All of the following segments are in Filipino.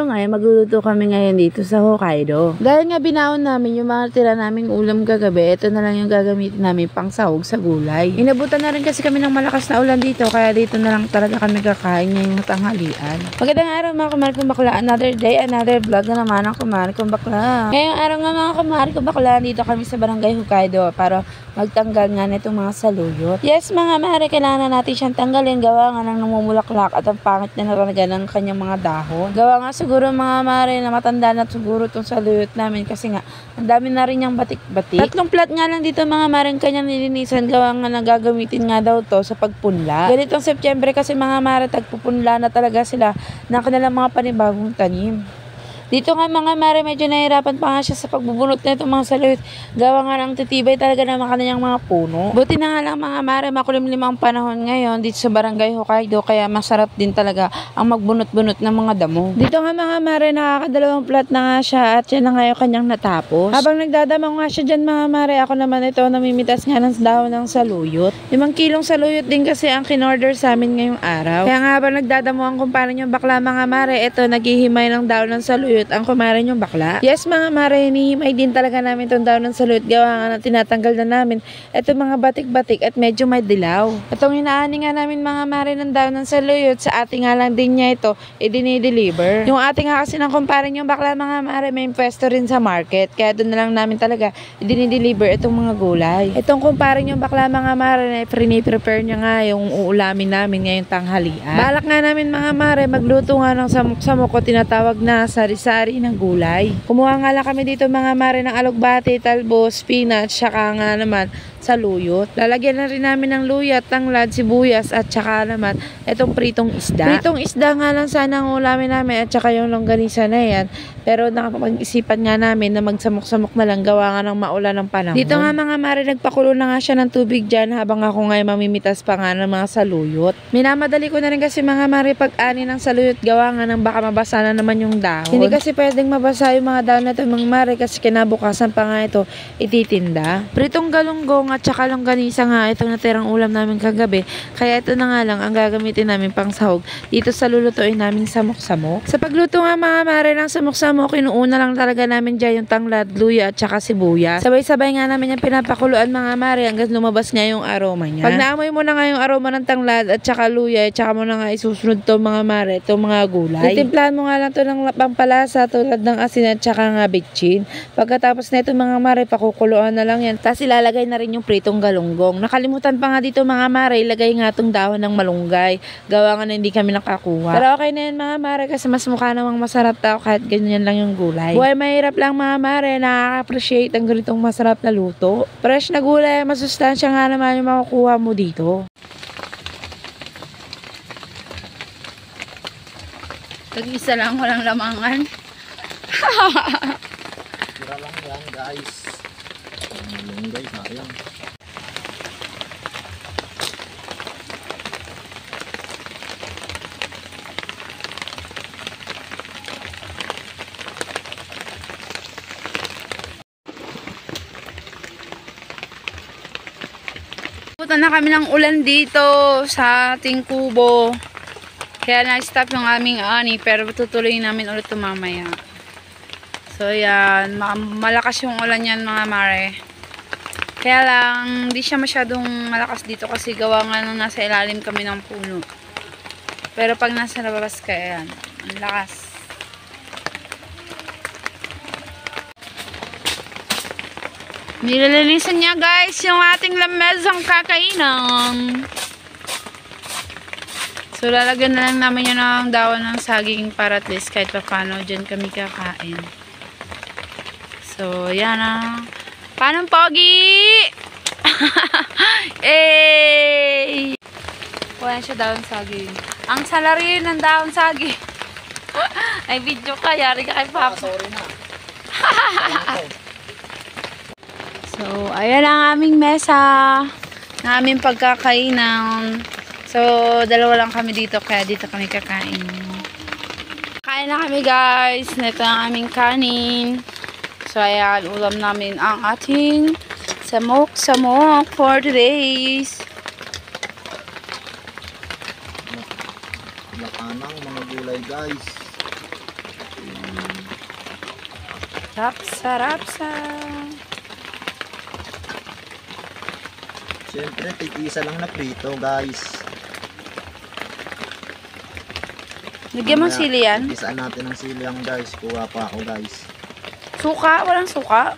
araw ngayon, magluluto kami ngayon dito sa Hokkaido. Dahil nga binaon namin yung mga tira naming ulam kagabi, ito na lang yung gagamitin namin pang sahog sa gulay. Inabutan na rin kasi kami ng malakas na ulan dito, kaya dito na lang talaga kami kakain ngayong tanghalian. Magandang araw mga kumari kong bakla, another day, another vlog na naman ang kumari kong bakla. Ngayong araw nga mga kumari kong bakla, dito kami sa Barangay Hokkaido para magtanggal nga nitong mga saluyot. Yes mga mare, kailangan natin siyang tanggalin, gawa nga ng namumulaklak at ang pangit na talaga ng kanyang mga dahon. Gawa nga siguro mga mare na matanda na siguro itong saluyot namin kasi nga ang dami na rin niyang batik-batik. Tatlong plat nga lang dito mga mare ang kanyang nilinisan, gawa nga na gagamitin nga daw to sa pagpunla. Ganitong Septyembre kasi mga mare tagpupunla na talaga sila ng kanilang mga panibagong tanim. Dito nga mga mare, medyo nahirapan pa nga siya sa pagbubunot na itong mga saluyot. Gawa nga ng titibay talaga ng kanyang mga puno. Buti na nga lang mga mare, makulimlim ang panahon ngayon dito sa Barangay Hokkaido, kaya masarap din talaga ang magbunot-bunot ng mga damo. Dito nga mga mare, nakakadalawang plat na nga siya at yan na nga yung kanyang natapos. Habang nagdadamang nga siya dyan mga mare, ako naman ito namimitas nga ng dahon ng saluyot. 5 kilong saluyot din kasi ang kinorder sa amin ngayong araw. Kaya nga habang nagdadamuhan kung paano yung bakla mga mare, ito naghihimay ng dahon ng saluyot ang kumare yung bakla. Yes mga mare, hinihimay din talaga namin itong dahon ng saluyot, gawa nga na tinatanggal na namin ito mga batik-batik at medyo may dilaw. Itong hinaani nga namin mga mare ng dahon ng saluyot, sa ating nga lang din niya ito i-deliver. Yung ating nga kasi ng kumpare yung bakla mga mare, may pwesto rin sa market, kaya doon na lang namin talaga i-deliver itong mga gulay. Itong kumpare yung bakla mga mare, na prepare niya nga yung uulamin namin ngayong tanghalian. Balak nga namin mga mare magluto nga ng samok-samok o tinatawag na sari-sari ng gulay. Kumuha nga lang kami dito mga mare ng alugbati, talbos, spinach, saka nga naman saluyot. Lalagyan na rin namin ng luya, tanglad, sibuyas at saka naman itong pritong isda. Pritong isda nga lang sana ang ulamin namin at saka yung longganisa na yan. Pero nakapag-isipan nga namin na magsamok-samok na lang, gawa nga ng maulan ng panahon. Dito nga mga mare, nagpakulo na nga siya ng tubig dyan habang ako ngayon mamimitas pa nga ng mga saluyot. Minamadali ko na rin kasi mga mare pag-ani ng saluyot, gawa nga ng baka mabasa na naman yung dahon. Hindi kasi pwedeng mabasa yung mga dahon na ito mga mare kasi kinabukasan pa nga ito ititinda. Pritong galunggong at saka longganisa nga itong natirang ulam namin kagabi, kaya ito na nga lang ang gagamitin namin pang sahog dito sa lulutuin namin samok-samok. Sa pagluto nga mga mare ng samok-samok, inuuna lang talaga namin dyan yung tanglad, luya at saka sibuyas. Sabay-sabay nga namin yung pinapakuluan mga mare hanggang lumabas nga yung aroma niya. Pag naamoy mo na nga yung aroma ng tanglad at saka luya, at saka mo na nga isusunod to mga mare, itong mga gulay. Titimplahan mo nga lang to ng pampalasa tulad ng asin at saka nga bitchin. Pagkatapos na ito mga mare, pakukuluan na lang yan. Tapos ilalagay na rin yung pritong galunggong. Nakalimutan pa nga dito mga mare, ilagay nga itong dahon ng malunggay. Gawa nga na hindi kami nakakuha. Pero okay na yan mga mare kasi mas mukha namang masarap tao kahit ganyan lang yung gulay. Buhay mahirap lang mga mare, nakaka-appreciate ang ganitong masarap na luto. Fresh na gulay, masustansya nga naman yung makukuha mo dito. Tag-isa lang, walang lamangan. Tira lang yan guys. Malunggay, sayang. Punta na kami ng ulan dito sa ating kubo. Kaya na-stop yung aming ani, pero tutuloy namin ulit ito mamaya. So yan, malakas yung ulan yan mga mare. Kaya lang, di siya masyadong malakas dito kasi gawa nga nung nasa ilalim kami ng puno. Pero pag nasa labas ka, yan, ang lakas. Nililinisan niya guys yung ating lamesang kakainan. So lalagyan na lang namin yun ng dahon ng saging para at least kahit pa paano dyan kami kakain. So yan na. Paano pogi? Eh! Kuha siya dahon saging. Ang salary ng dahon saging. Ay video ka, yari ka kay Papa. Sorry na. So, ayan ang aming mesa. Ng aming pagkakainan. So, dalawa lang kami dito, kaya dito kami kakain. Kain na kami guys. Ito ang aming kanin. So, ayan, ulam namin ang ating samok-samok for today's. Lakanang mga gulay guys. Rapsa. Siyempre, tig-isa lang na prito, guys. Lagyan mo sili yan. Isaan natin ng sili yan, guys. Kuha pa ako, guys. Suka, walang suka.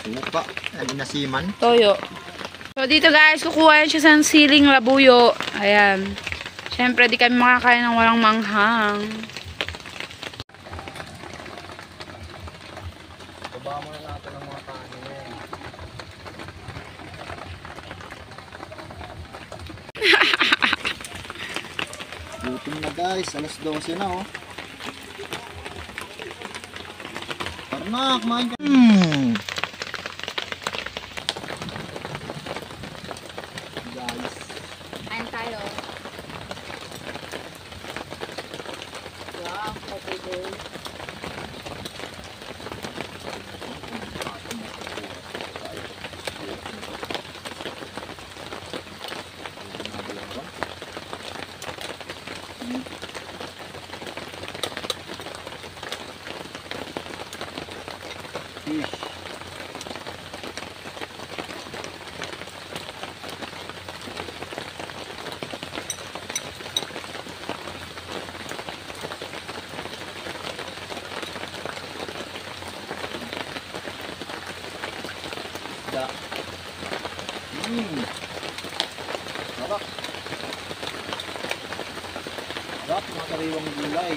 Suka. Ay, inasiman. Toyo. So, dito guys, kukuha yan siya sa siling labuyo. Ayan. Siyempre, di kami makakain ng walang manghang. Baba muna natin ang mga kanin. Gutom na, guys. Alas 12 na, oh. Parnak, kumain ka. Guys. Kain tayo. Wow, Fish. Da. Sarap. Sarap, mga kariwang gulay.